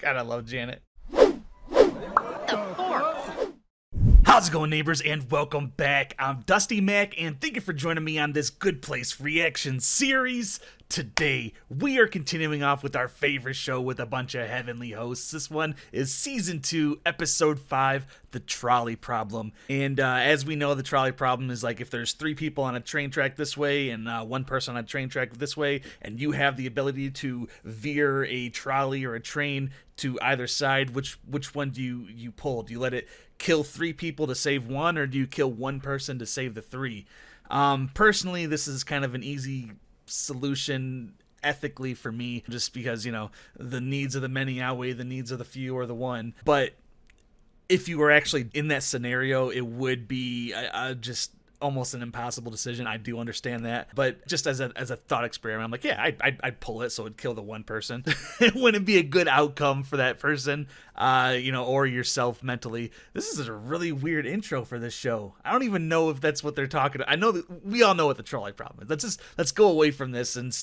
God, I love Janet. How's it going, neighbors, and welcome back. I'm Dusty Mac, and thank you for joining me on this Good Place reaction series. Today, we are continuing off with our favorite show with a bunch of heavenly hosts. This one is Season 2, Episode 5, The Trolley Problem. And as we know, the trolley problem is like if there's 3 people on a train track this way and 1 person on a train track this way, and you have the ability to veer a trolley or a train to either side, which one do you pull? Do you let it kill 3 people to save 1, or do you kill 1 person to save the 3? Personally, this is kind of an easy solution ethically for me, just because, you know, the needs of the many outweigh the needs of the few or the 1. But if you were actually in that scenario, it would be just almost an impossible decision. I do understand that, but just as a thought experiment, I'm like, yeah, I'd pull it so it'd kill the 1 person. It wouldn't be a good outcome for that person, you know, or yourself mentally. This is a really weird intro for this show. I don't even know if that's what they're talking about. I know that we all know what the trolley problem is. Let's go away from this and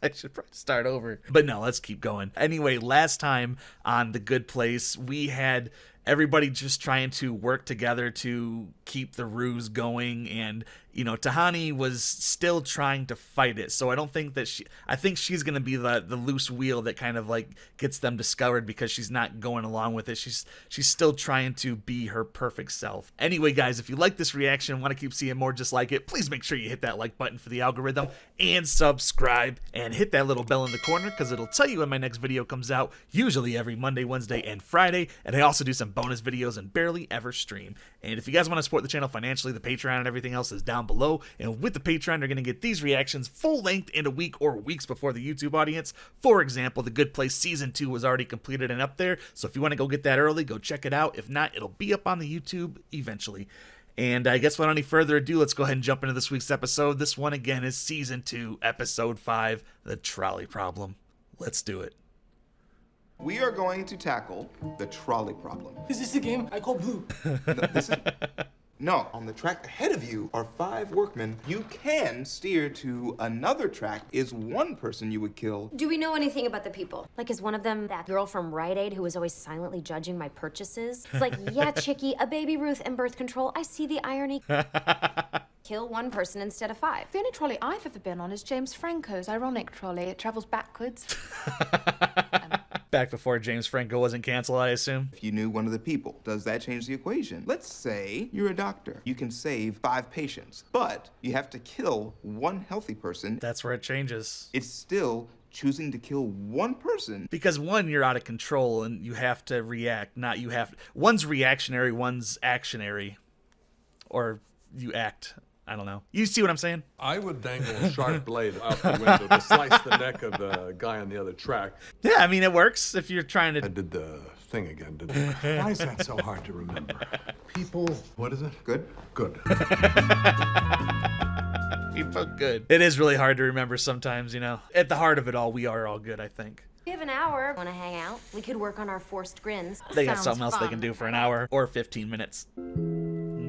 I should probably start over. But no, let's keep going. Anyway, last time on The Good Place, we had everybody just trying to work together to keep the ruse going, and you know, Tahani was still trying to fight it. So I don't think that I think she's gonna be the loose wheel that kind of like gets them discovered, because she's not going along with it. She's still trying to be her perfect self. Anyway, guys, if you like this reaction and want to keep seeing more just like it, please make sure you hit that like button for the algorithm and subscribe, and hit that little bell in the corner, because it'll tell you when my next video comes out, usually every Monday, Wednesday, and Friday. And I also do some bonus videos and barely ever stream. And if you guys want to support the channel financially, the Patreon and everything else is down below. And with the Patreon, you're going to get these reactions full length in a week or weeks before the YouTube audience. For example, The Good Place Season 2 was already completed and up there, so if you want to go get that early, go check it out. If not, it'll be up on the YouTube eventually. And I guess without any further ado, let's go ahead and jump into this week's episode. This one, again, is Season 2, Episode 5, The Trolley Problem. Let's do it. We are going to tackle the trolley problem. Is this the game I call Blue? No, on the track ahead of you are 5 workmen. You can steer to another track. Is 1 person you would kill. Do we know anything about the people? Like, is one of them that girl from Rite Aid who was always silently judging my purchases? It's like, yeah, chickie, a baby Ruth and birth control. I see the irony. Kill 1 person instead of 5. The only trolley I've ever been on is James Franco's ironic trolley. It travels backwards. Back before James Franco wasn't canceled, I assume. If you knew one of the people, does that change the equation? Let's say you're a doctor. You can save 5 patients, but you have to kill 1 healthy person. That's where it changes. It's still choosing to kill 1 person. Because 1, you're out of control and you have to react, not you have. 1's reactionary, 1's actionary. Or you act. I don't know. You see what I'm saying? I would dangle a sharp blade out the window to slice the neck of the guy on the other track. Yeah, I mean, it works if you're trying to... I did the thing again, didn't I? Why is that so hard to remember? People, what is it? Good? Good. People good. It is really hard to remember sometimes, you know. At the heart of it all, we are all good, I think. We have an hour. Want to hang out? We could work on our forced grins. They got Sounds something else they fun. can do for an hour or 15 minutes.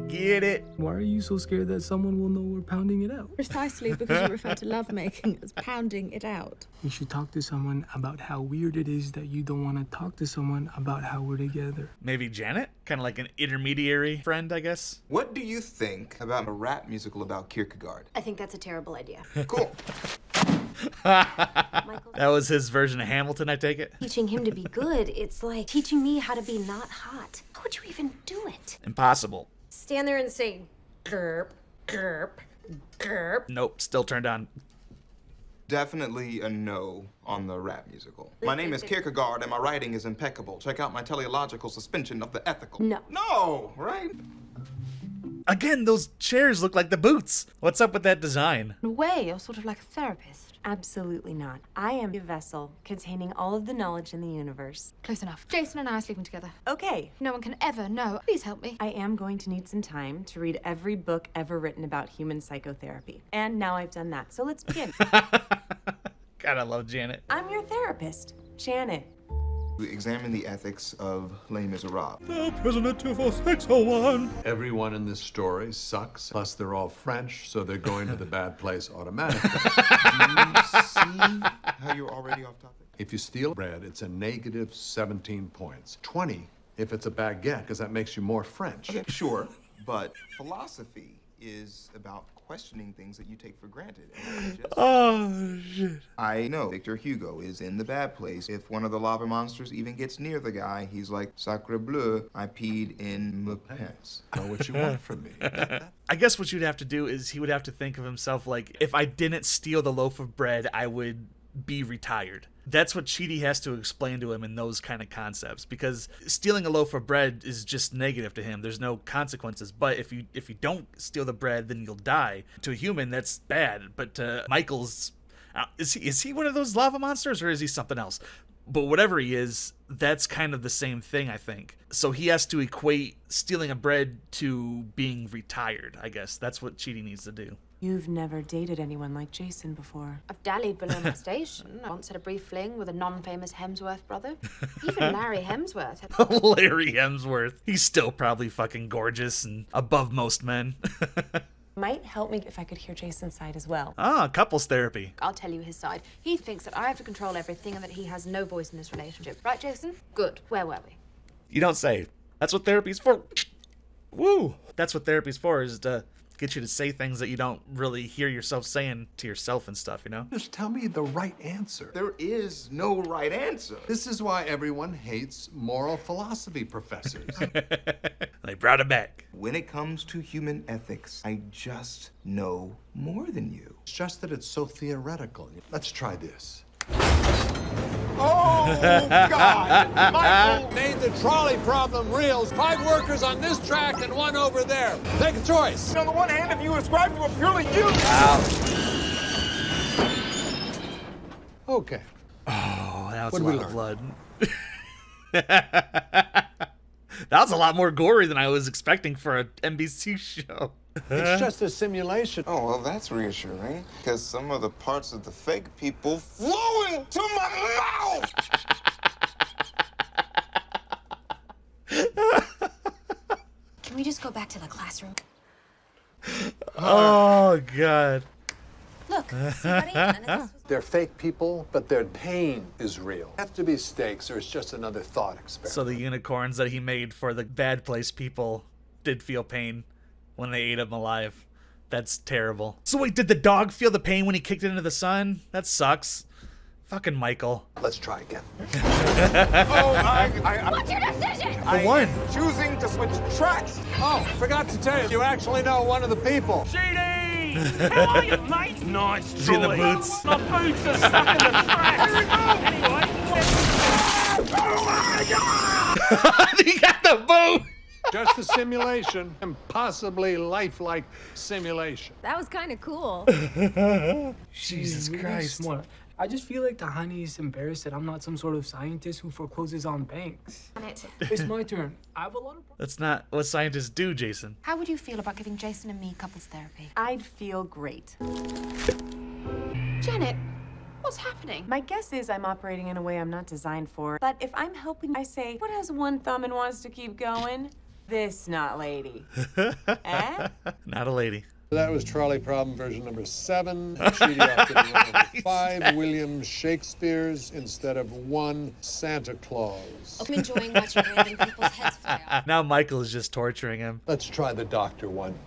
Get it? Why are you so scared that someone will know we're pounding it out? Precisely because you refer to lovemaking as pounding it out. You should talk to someone about how weird it is that you don't want to talk to someone about how we're together. Maybe Janet? Kind of like an intermediary friend, I guess? What do you think about a rap musical about Kierkegaard? I think that's a terrible idea. Cool. Michael, That was his version of Hamilton, I take it? teaching him to be good, it's like teaching me how to be not hot. How would you even do it? Impossible. Stand there and say, gerp, gerp, gerp. Nope, still turned on. Definitely a no on the rap musical. My name is Kierkegaard and my writing is impeccable. Check out my teleological suspension of the ethical. No. No, right? Again, those chairs look like the boots. What's up with that design? In a way, you're sort of like a therapist. Absolutely not. I am a vessel containing all of the knowledge in the universe. Close enough. Jason and I are sleeping together. Okay. No one can ever know. Please help me. I am going to need some time to read every book ever written about human psychotherapy. And now I've done that, so let's begin. God, I love Janet. I'm your therapist, Janet. We examine the ethics of Les Miserables. Prisoner 24601. Everyone in this story sucks. Plus, they're all French, so they're going to the bad place automatically. Do you see how you're already off topic? If you steal bread, it's a negative 17 points. 20 if it's a baguette, because that makes you more French. Okay, sure, but philosophy is about questioning things that you take for granted. And not just... Oh, shit. I know Victor Hugo is in the bad place. If one of the lava monsters even gets near the guy, he's like, Sacre bleu, I peed in my pants. Know what you want from me. I guess what you'd have to do is he would have to think of himself like, if I didn't steal the loaf of bread, I would be retired. That's what Chidi has to explain to him in those kind of concepts, because stealing a loaf of bread is just negative to him. There's no consequences. But if you don't steal the bread, then you'll die. To a human, that's bad. But to Michael's, is he one of those lava monsters, or is he something else? But whatever he is, that's kind of the same thing, I think. So he has to equate stealing a bread to being retired, I guess. That's what Chidi needs to do. You've never dated anyone like Jason before. I've dallied below my station. I once had a brief fling with a non-famous Hemsworth brother. Even Larry Hemsworth. Larry Hemsworth. He's still probably fucking gorgeous and above most men. Might help me if I could hear Jason's side as well. Ah, couples therapy. I'll tell you his side. He thinks that I have to control everything and that he has no voice in this relationship. Right, Jason? Good. Where were we? You don't say. That's what therapy's for. Woo! That's what therapy's for, is to get you to say things that you don't really hear yourself saying to yourself and stuff, you know? Just tell me the right answer. There is no right answer. This is why everyone hates moral philosophy professors. They brought it back. When it comes to human ethics, I just know more than you. It's just that it's so theoretical. Let's try this. Oh, God! Michael made the trolley problem real. 5 workers on this track and 1 over there. Make a choice. On the one hand, if you ascribe to a purely human... Okay. Oh, that was What a did we lot of blood. That was a lot more gory than I was expecting for an NBC show. It's just a simulation. Oh, well, that's reassuring, because some of the parts of the fake people flow into my mouth! Can we just go back to the classroom? Oh, God. Look, see, buddy? None of this was... They're fake people, but their pain is real. Have to be stakes, or it's just another thought experiment. So the unicorns that he made for the bad place people did feel pain when they ate him alive. That's terrible. So wait, did the dog feel the pain when he kicked it into the sun? That sucks. Fucking Michael. Let's try again. What's your decision? For one. Choosing to switch tracks! Oh, forgot to tell you, you actually know one of the people. Chidi! How are you, mate? Nice, Is he in the boots? My boots are stuck in the trash. Anyway. Oh my God! He got the boot! Just a simulation, and possibly lifelike simulation. That was kind of cool. Jesus You're Christ. smart. I just feel like Tahani is embarrassed that I'm not some sort of scientist who forecloses on banks. It's my turn. I have a lot of... That's not what scientists do, Jason. How would you feel about giving Jason and me couples therapy? I'd feel great. Janet, what's happening? My guess is I'm operating in a way I'm not designed for. But if I'm helping, I say, what has one thumb and wants to keep going? This not lady. Eh? Not a lady. That was trolley problem version number 7. Chidi opted to run over 5 William Shakespeares instead of 1 Santa Claus. I'm enjoying watching random people's heads fly off. Now Michael is just torturing him. Let's try the doctor one.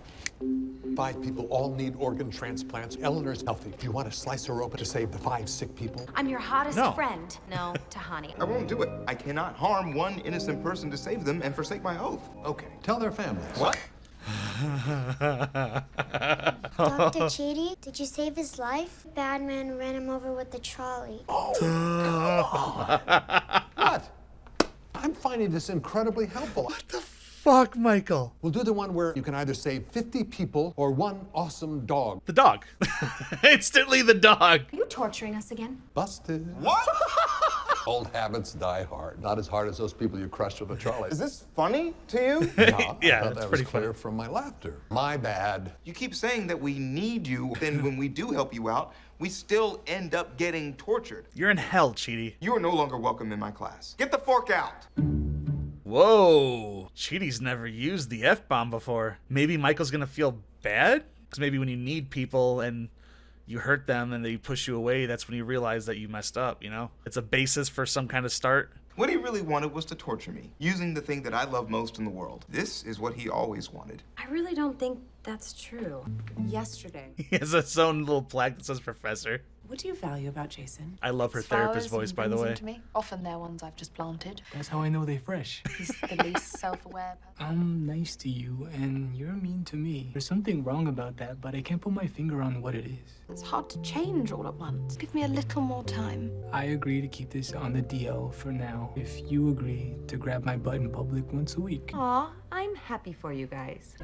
5 people all need organ transplants. Eleanor's healthy. Do you want to slice her open to save the 5 sick people? I'm your hottest No. friend. No, Tahani. I won't do it. I cannot harm one innocent person to save them and forsake my oath. Okay, tell their families. What? Dr. Chidi, did you save his life? Bad man ran him over with the trolley. What? I'm finding this incredibly helpful. Fuck, Michael. We'll do the one where you can either save 50 people or 1 awesome dog. The dog. Instantly the dog. Are you torturing us again? Busted. What? Old habits die hard. Not as hard as those people you crushed with a trolley. Is this funny to you? No, Yeah, I thought it's that pretty was clear funny. from my laughter. My bad. You keep saying that we need you, then when we do help you out, we still end up getting tortured. You're in hell, Chidi. You are no longer welcome in my class. Get the fork out. Whoa. Chidi's never used the F-bomb before. Maybe Michael's gonna feel bad? Because maybe when you need people and you hurt them and they push you away, that's when you realize that you messed up, you know? It's a basis for some kind of start. What he really wanted was to torture me, using the thing that I love most in the world. This is what he always wanted. I really don't think that's true. Yesterday. He has his own little plaque that says professor. What do you value about Jason? I love her therapist voice, by the way. To me. Often they're ones I've just planted. That's how I know they fresh. He's the least self-aware person. I'm nice to you, and you're mean to me. There's something wrong about that, but I can't put my finger on what it is. It's hard to change all at once. Give me a little more time. I agree to keep this on the DL for now, if you agree to grab my butt in public once a week. Aw, I'm happy for you guys.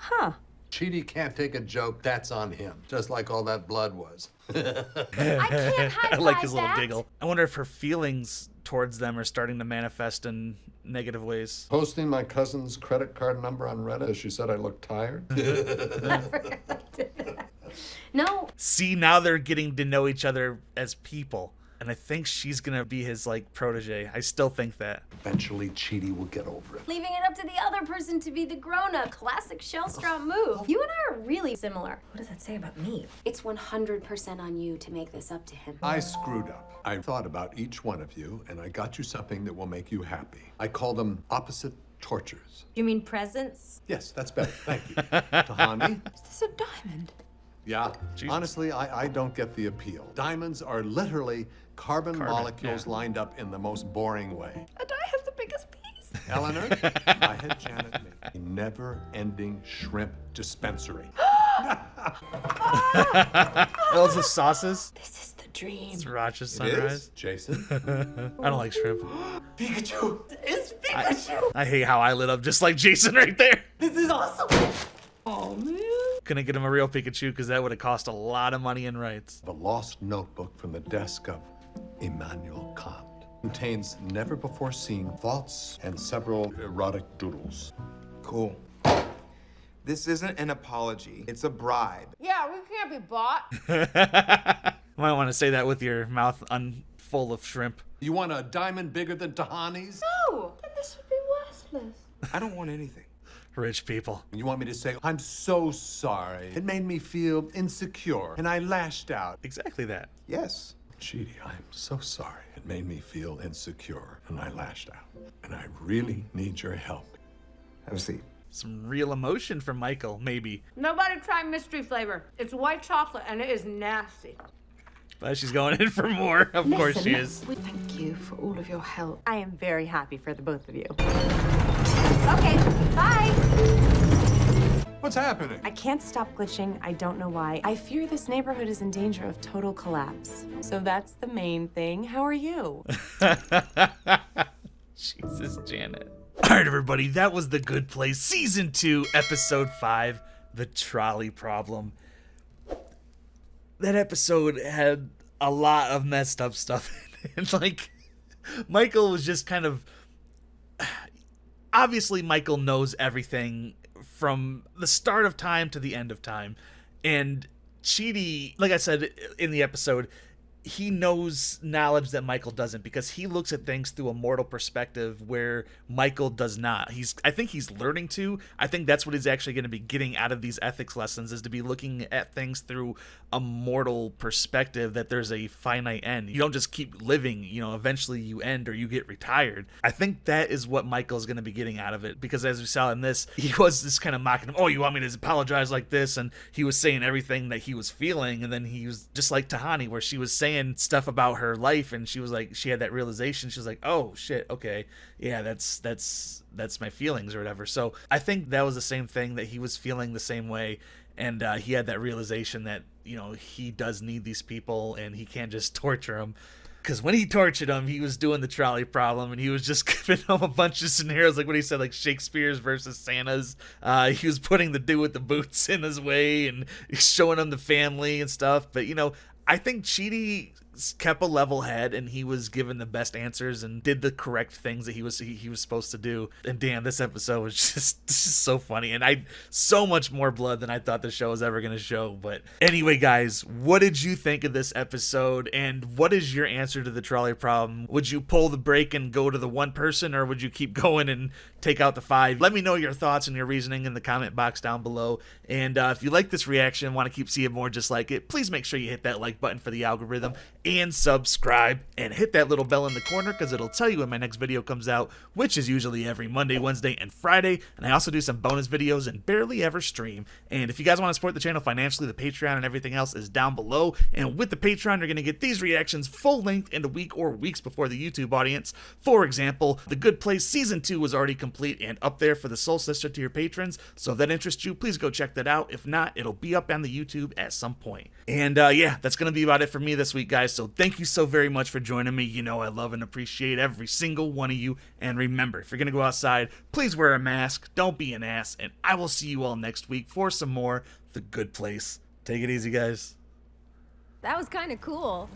Huh. Chidi can't take a joke, that's on him. Just like all that blood was. I can't high-five I like his little that. giggle. I wonder if her feelings towards them are starting to manifest in negative ways. Posting my cousin's credit card number on Reddit, she said I looked tired. No. See, now they're getting to know each other as people. And I think she's gonna be his, like, protege. I still think that. Eventually, Chidi will get over it. Leaving it up to the other person to be the grown-up. Classic shell-strap move. You and I are really similar. What does that say about me? It's 100% on you to make this up to him. I screwed up. I thought about each one of you, and I got you something that will make you happy. I call them opposite tortures. You mean presents? Yes, that's better. Thank you. Tahani? Is this a diamond? Yeah. Jesus. Honestly, I don't get the appeal. Diamonds are literally carbon molecules yeah. lined up in the most boring way. And I have the biggest piece. Eleanor, I had Janet make a never-ending shrimp dispensary. Those are sauces. This is the dream. Sriracha It sunrise. is, Jason. I don't like shrimp. Pikachu! It's Pikachu. I hate how I lit up just like Jason right there. This is awesome. Oh, man. Couldn't get him a real Pikachu because that would have cost a lot of money in rights. The lost notebook from the desk of Immanuel Kant contains never-before-seen thoughts and several erotic doodles. Cool. This isn't an apology. It's a bribe. Yeah, we can't be bought. Might want to say that with your mouth full of shrimp. You want a diamond bigger than Tahani's? No, then this would be worthless. I don't want anything. Rich people. You want me to say, I'm so sorry. It made me feel insecure, and I lashed out. Exactly that. Yes. Chidi, I'm so sorry. It made me feel insecure, and I lashed out. And I really need your help. Have a seat. Some real emotion from Michael, maybe. Nobody try mystery flavor. It's white chocolate and it is nasty. But she's going in for more. Of course she is. We thank you for all of your help. I am very happy for the both of you. Okay, bye. What's happening? I can't stop glitching. I don't know why. I fear this neighborhood is in danger of total collapse. So that's the main thing. How are you? Jesus, Janet. All right, everybody, that was The Good Place, Season 2, Episode 5, The Trolley Problem. That episode had a lot of messed up stuff in it. Like, Michael was just kind of... Obviously, Michael knows everything from the start of time to the end of time. And Chidi, like I said in the episode, he knows knowledge that Michael doesn't because he looks at things through a mortal perspective where Michael does not. I think he's learning to. I think that's what he's actually going to be getting out of these ethics lessons, is to be looking at things through a mortal perspective, that there's a finite end. You don't just keep living, eventually you end or you get retired. I think that is what Michael's going to be getting out of it, because as we saw in this, he was just kind of mocking him. Oh, you want me to apologize like this? And he was saying everything that he was feeling, and then he was just like Tahani, where she was saying stuff about her life, and she was like, she had that realization. She was like, oh shit, okay, yeah, that's my feelings or whatever. So I think that was the same thing, that he was feeling the same way, and he had that realization that he does need these people and he can't just torture them. Because when he tortured him, he was doing the trolley problem, and he was just giving him a bunch of scenarios, like what he said, like Shakespeare's versus Santa's. He was putting the dude with the boots in his way and showing him the family and stuff. But, I think Chidi kept a level head, and he was given the best answers and did the correct things that he was supposed to do. And damn, this episode was just so funny, and so much more blood than I thought the show was ever going to show. But anyway, guys, what did you think of this episode, and what is your answer to the trolley problem? Would you pull the brake and go to the one person, or would you keep going and take out the 5? Let me know your thoughts and your reasoning in the comment box down below. And if you like this reaction and want to keep seeing more just like it, please make sure you hit that like button for the algorithm and subscribe, and hit that little bell in the corner because it'll tell you when my next video comes out, which is usually every Monday, Wednesday, and Friday. And I also do some bonus videos and barely ever stream. And if you guys want to support the channel financially, the Patreon and everything else is down below. And with the Patreon, you're going to get these reactions full length in a week or weeks before the YouTube audience. For example, The Good Place Season 2 was already complete and up there for the Soul Sister to your patrons. So if that interests you, please go check that out. If not, it'll be up on the YouTube at some point. And yeah, that's going to be about it for me this week, guys. So thank you so very much for joining me. You know I love and appreciate every single one of you. And remember, if you're going to go outside, please wear a mask. Don't be an ass. And I will see you all next week for some more The Good Place. Take it easy, guys. That was kind of cool.